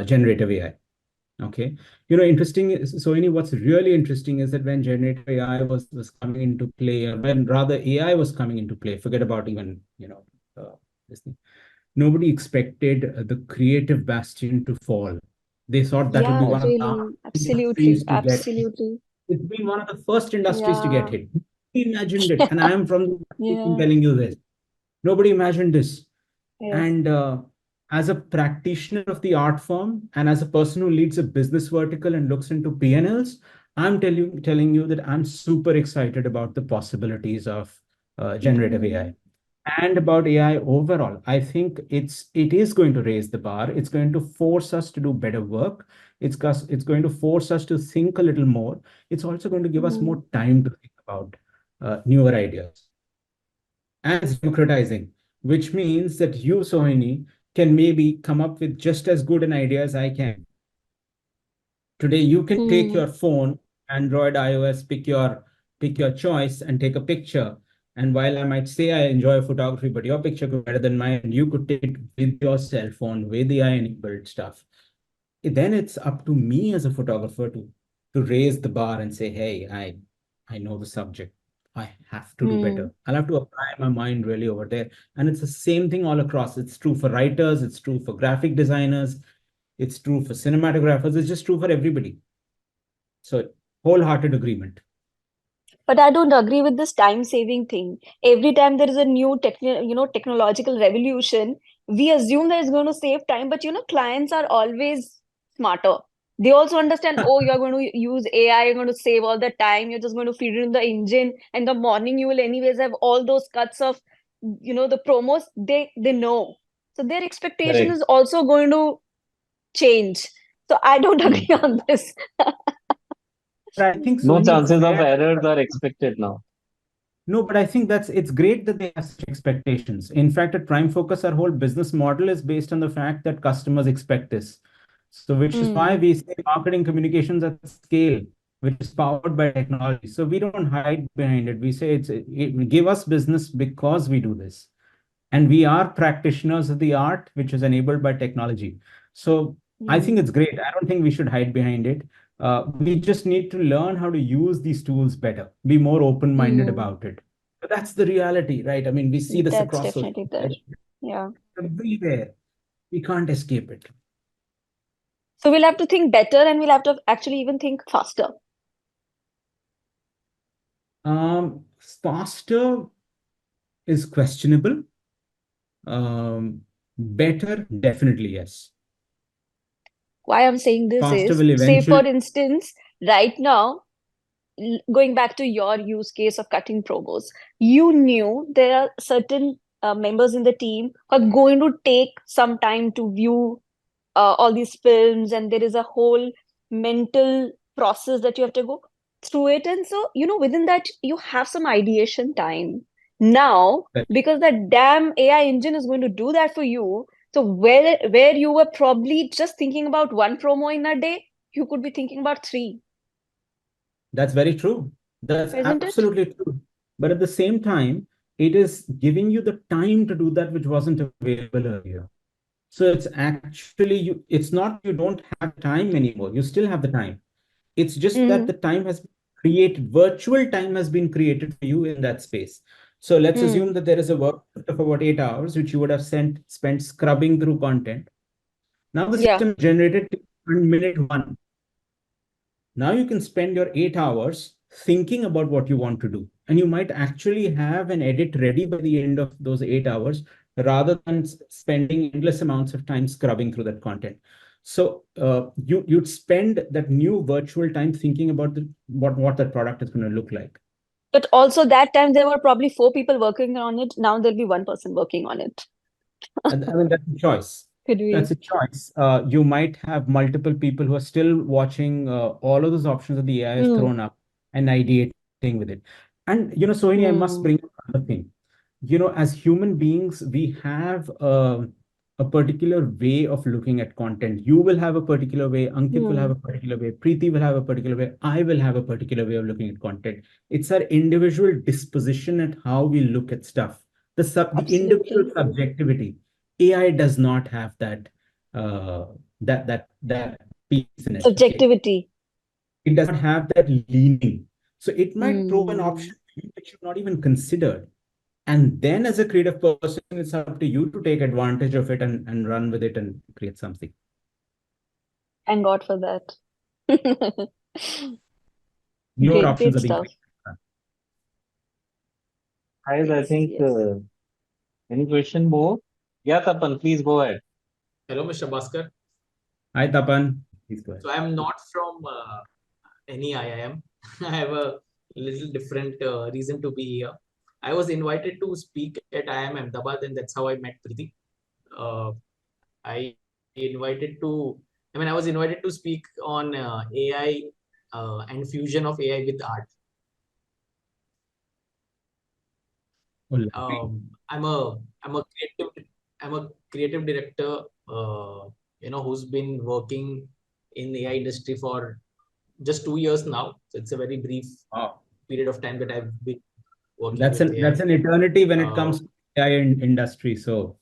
generative AI. Okay. Interesting what's really interesting is that when generative AI was coming into play, or when rather AI was coming into play, forget about even, this thing. Nobody expected the creative bastion to fall. They thought that would be Yeah, one of the last really. Absolutely. industries to get hit. Absolutely. It's been one of the first industries to get Yeah. hit. Nobody imagined it. And I am from the industry, I'm Yeah. telling you this. Nobody imagined this. Yeah. And as a practitioner of the art form and as a person who leads a business vertical and looks into P&Ls, I'm telling you that I'm super excited about the possibilities of generative Hmm. AI and about AI overall. I think it is going to raise the bar. It's going to force us to do better work. It's going to force us to think a little more. It's also going to give us Hmm. more time to think about newer ideas. And it's democratizing, which means that you, Sohini, can maybe come up with just as good an idea as I can. Today, you can take Hmm. your phone, Android, iOS, pick your choice and take a picture. And while I might say I enjoy photography, but your picture could be better than mine, and you could take it with your cell phone, with the AI-enabled stuff. Then it's up to me as a photographer to raise the bar and say, hey, I know the subject. I have to do Hmm. better. I'll have to apply my mind really over there. And it's the same thing all across. It's true for writers, it's true for graphic designers, it's true for cinematographers, it's just true for everybody. So wholehearted agreement. But I don't agree with this time saving thing. Every time there is a new technological revolution, we assume that it's going to save time, but clients are always smarter. They also understand, oh, you're going to use AI, you're going to save all the time, you're just going to feed it in the engine. In the morning, you will anyways have all those cuts of, the promos. They know. So their expectation Correct. is also going to change. So I don't agree on this. But I think, No Sohini, it's chances of fair. errors are expected now. No, but I think it's great that they have such expectations. In fact, at Prime Focus, our whole business model is based on the fact that customers expect this. So, which is why Hmm. we say marketing communications at scale, which is powered by technology. So we don't hide behind it. We say give us business because we do this, and we are practitioners of the art, which is enabled by technology. So I think Hmm. it's great. I don't think we should hide behind it. We just need to learn how to use these tools better, be more open-minded Hmm. about it. But that's the reality, right? I mean, we see this That's across social definitely there. media, Yeah. everywhere. We can't escape it. So we'll have to think better and we'll have to actually even think faster. Faster is questionable. Better, definitely yes. Why I'm saying this Faster is, will say, for eventually. instance, right now, going back to your use case of cutting promos, you knew there are certain members in the team who are going to take some time to view all these films, and there is a whole mental process that you have to go through it. And so, within that, you have some ideation time. Now, because that damn AI engine is going to do that for you, so where you were probably just thinking about one promo in a day, you could be thinking about three, That's very true. That's isn't it? absolutely true. But at the same time, it is giving you the time to do that which wasn't available earlier. So it's actually it's not you don't have time anymore. You still have the time. It's just that Mm-hmm. the time has been created, virtual time has been created for you in that space. So let's assume that there is a work of about 8 hours, which you would have spent scrubbing through content. Now the Yeah. system generated on minute one. Now you can spend your 8 hours thinking about what you want to do. And you might actually have an edit ready by the end of those 8 hours rather than spending endless amounts of time scrubbing through that content. So you'd spend that new virtual time thinking about what that product is going to look like. But also that time there were probably four people working on it. Now there'll be one person working on it. And I mean, that's a choice. Could That's we? a choice. You might have multiple people who are still watching all of those options that the AI has Hmm. thrown up and ideating with it. And, Sohini, I must Hmm. bring up another thing. As human beings, we have a particular way of looking at content. You will have a particular way, Ankit will have Hmm. a particular way, Preeti will have a particular way, I will have a particular way of looking at content. It's our individual disposition at how we look at stuff, the individual Absolutely. subjectivity. AI does not have uh, that piece in it. Okay, Subjectivity. it does not have that leaning. So it might throw an Hmm. option which you've not even considered. And then, as a creative person, it's up to you to take advantage of it and run with it and create something. Thank God for that. Your Great, options great are being stuff. created. Guys, I Yes, think yes. any question more? Yeah, Tapan, please go ahead. Hello, Mr. Bhaskar. Hi, Tapan. Please go ahead. So I'm not from any IIM. I have a little different reason to be here. I was invited to speak at IIM Ahmedabad, and that's how I met Preeti. Uh, I invited to, I was invited to speak on AI and fusion of AI with art. Oh, lovely. I'm a creative director. Who's been working in the AI industry for just 2 years now. So it's a very brief Wow. period of time that I've been working That's with an AI. eternity when it Uh, comes to AI industry. So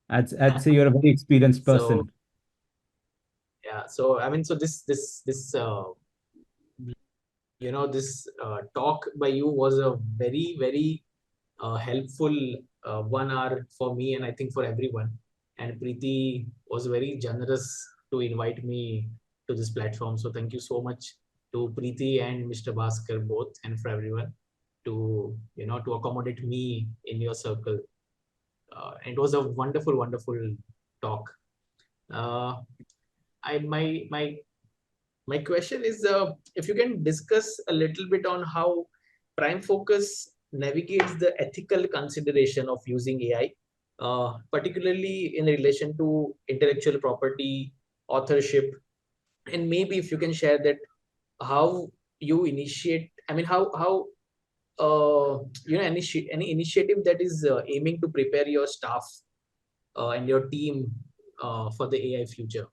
I'd say you're a very experienced so person. yeah, so this talk by you was a very very helpful 1 hour for me, and I think for everyone. And Preeti was very generous to invite me to this platform. So thank you so much to Preeti and Mr. Bhaskar both, and for everyone to accommodate me in your circle. And it was a wonderful, wonderful talk. Uh, I my question is if you can discuss a little bit on how Prime Focus navigates the ethical consideration of using AI particularly in relation to intellectual property, authorship, and maybe if you can share that how you initiate. I mean, how any initiative that is aiming to prepare your staff and your team for the AI future.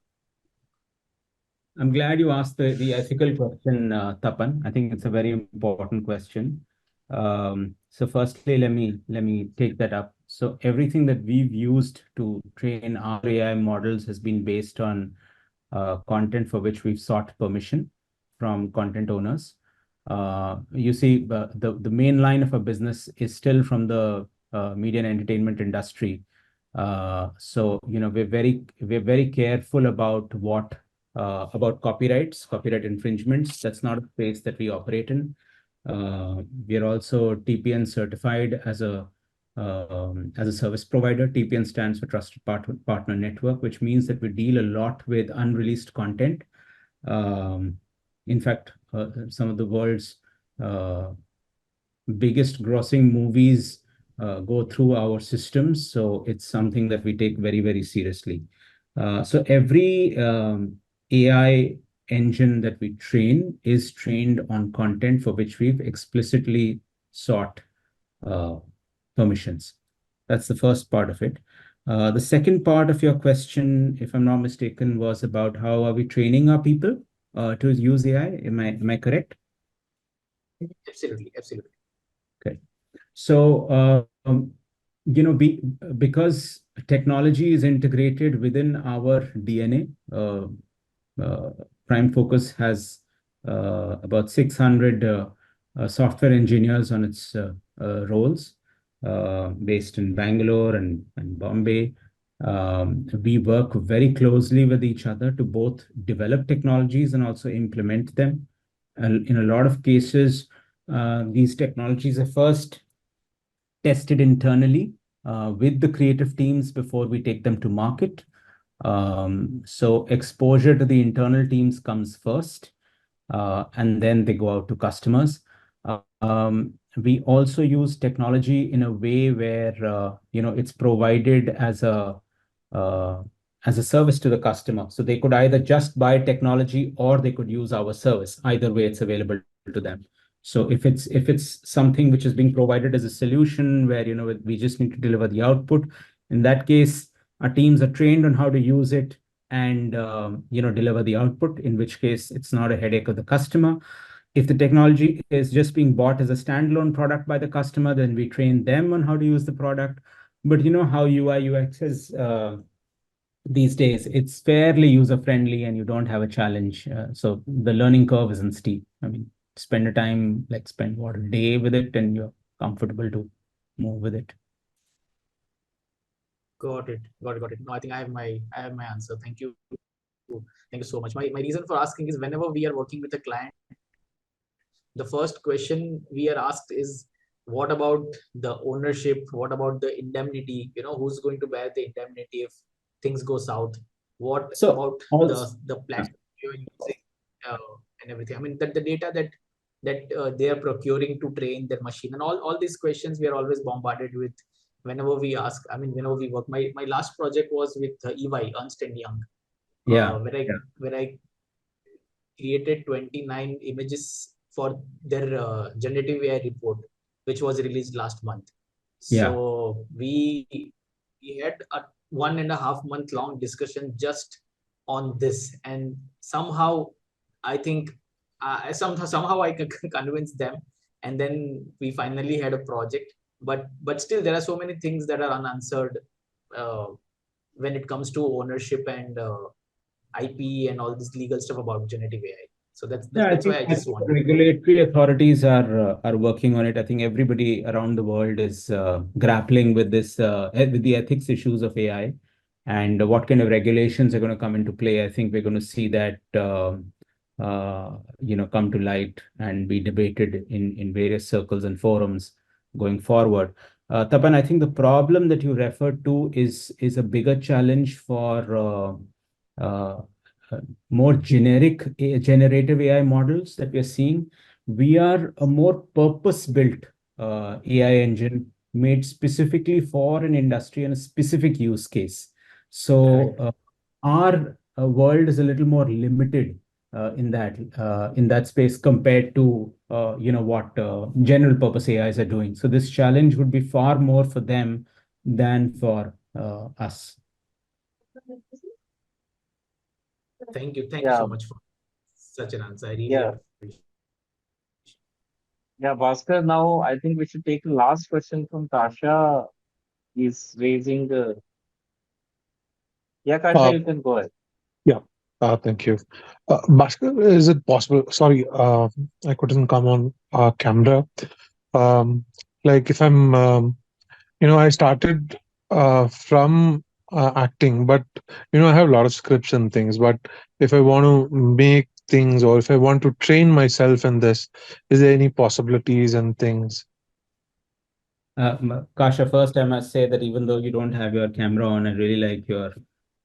I'm glad you asked the ethical question, Tapan. I think it's a very important question. So firstly, let me take that up. So everything that we've used to train our AI models has been based on content for which we've sought permission from content owners. You see, the main line of a business is still from the media and entertainment industry. So we're very careful about about copyrights, copyright infringements. That's not a space that we operate in. We are also TPN certified as a service provider. TPN stands for Trusted Partner Network, which means that we deal a lot with unreleased content. In fact, some of the world's biggest grossing movies go through our systems. So it's something that we take very, very seriously. So every AI engine that we train is trained on content for which we've explicitly sought permissions. That's the first part of it. The second part of your question, if I'm not mistaken, was about how are we training our people to use AI? Am I correct? Absolutely, absolutely. Okay. So, because technology is integrated within our DNA, Prime Focus has about 600 software engineers on its roles, based in Bangalore and Bombay. We work very closely with each other to both develop technologies and also implement them. And in a lot of cases, these technologies are first tested internally with the creative teams before we take them to market. So exposure to the internal teams comes first, and then they go out to customers. We also use technology in a way where it's provided as a service to the customer. So they could either just buy technology or they could use our service. Either way, it's available to them. So if it's something which is being provided as a solution where we just need to deliver the output, in that case, our teams are trained on how to use it and deliver the output, in which case it's not a headache of the customer. If the technology is just being bought as a standalone product by the customer, then we train them on how to use the product. But you know how UI UX is these days, it's fairly user friendly and you don't have a challenge. So the learning curve isn't steep. I mean, spend a day with it and you're comfortable to move with it. Got it. No, I think I have my answer. Thank you. Thank you so much. My reason for asking is whenever we are working with a client, the first question we are asked is, what about the ownership? What about the indemnity? Who's going to bear the indemnity if things go south? What about the platform you're using and everything? I mean, that the data that they are procuring to train their machine, and all these questions we are always bombarded with whenever we ask. I mean, whenever we work. My last project was with EY, Ernst and Young, where I created 29 images for their generative AI report, which was released last month. So we had a 1.5 month long discussion just on this, and somehow I think somehow I could convince them, and then we finally had a project. But still, there are so many things that are unanswered when it comes to ownership and IP and all this legal stuff about generative AI. So that's why I just want. Regulatory authorities are working on it. I think everybody around the world is grappling with this with the ethics issues of AI and what kind of regulations are going to come into play. I think we're going to see that come to light and be debated in various circles and forums going forward. Tapan, I think the problem that you referred to is a bigger challenge for more generative AI models that we are seeing. We are a more purpose-built AI engine made specifically for an industry and a specific use case. So our world is a little more limited in that space compared to what general purpose AIs are doing. So this challenge would be far more for them than for us. Thank you. Thank you Yeah, so much for such an answer. I really yeah, appreciate. yeah, Bhaskar. Now I think we should take the last question from Kasha. He's raising the. Yeah, Kasha, Uh, you can go ahead. yeah, thank you. Bhaskar, is it possible? Sorry, I couldn't come on camera. Um, like if I'm, I started from acting, but I have a lot of scripts and things. But if I want to make things, or if I want to train myself in this, is there any possibilities and things? Kasha, first I must say that even though you don't have your camera on, I really like your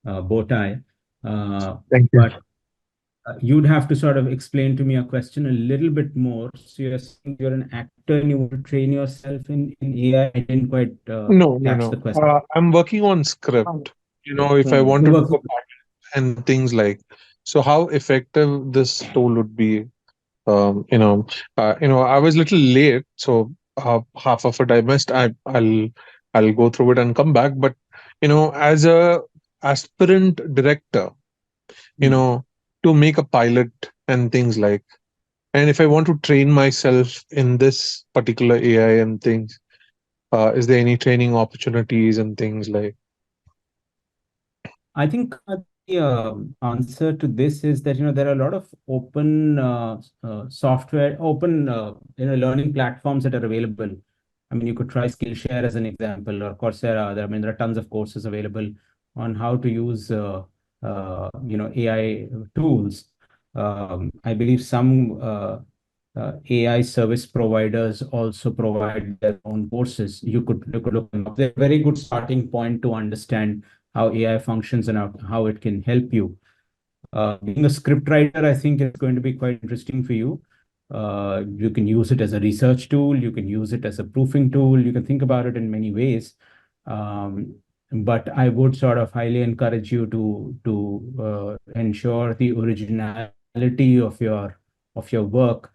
bow tie. Thank you. But you'd have to sort of explain to me your question a little bit more. So you're saying you're an actor and you want to train yourself in AI. I didn't quite No, no, catch the no. question. I'm working on script. If I want You're to do working. a part and things like, so how effective this tool would be? I was a little late, so half of it I missed. I'll go through it and come back. But as a aspirant director, you Hmm. know, to make a pilot and things like, and if I want to train myself in this particular AI and things, is there any training opportunities and things like? I think the answer to this is that there are a lot of open software, open learning platforms that are available. I mean, you could try Skillshare as an example, or Coursera. There are tons of courses available on how to use AI tools. I believe some AI service providers also provide their own courses. You could look them up. They're a very good starting point to understand how AI functions and how it can help you. Being a script writer, I think it's going to be quite interesting for you. You can use it as a research tool. You can use it as a proofing tool. You can think about it in many ways. Um, but I would sort of highly encourage you to ensure the originality of your work,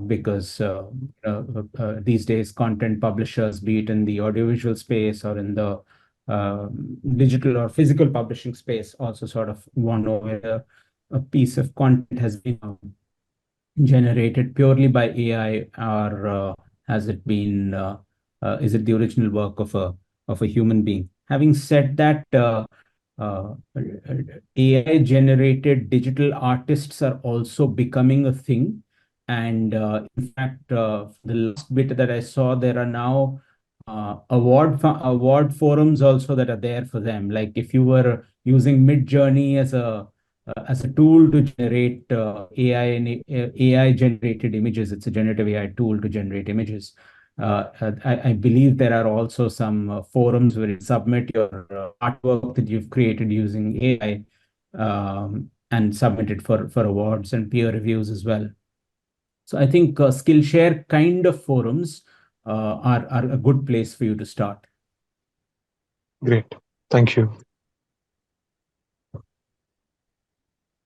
because these days content publishers, be it in the audiovisual space or in the digital or physical publishing space, also sort of want to know whether a piece of content has been generated purely by AI, or has it been is it the original work of a human being? Having said that, uh, AI generated digital artists are also becoming a thing. And in fact, the last bit that I saw, there are now award forums also that are there for them. Like if you were using Mid Journey as a tool to generate AI generated images. It's a generative AI tool to generate images. I believe there are also some forums where you submit your artwork that you've created using AI, and submit it for awards and peer reviews as well. So I think Skillshare kind of forums are a good place for you to start. Great. Thank you.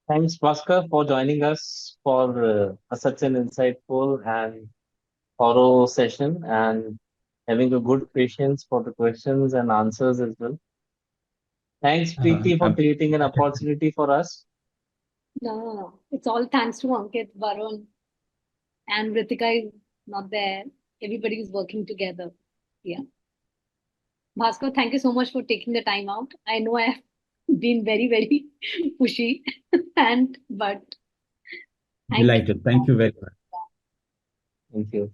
Thanks, Bhaskar, for joining us for such an insightful and thorough session and having a good patience for the questions and answers as well. Thanks, Preeti, for I'm creating an opportunity for us. No, it's all thanks to Ankit, Varun, and Ritika is not there. Everybody is working together. Yeah. Bhaskar, thank you so much for taking the time out. I know I have been very, very pushy, but thank you. delighted. Thank you very much. Thank you.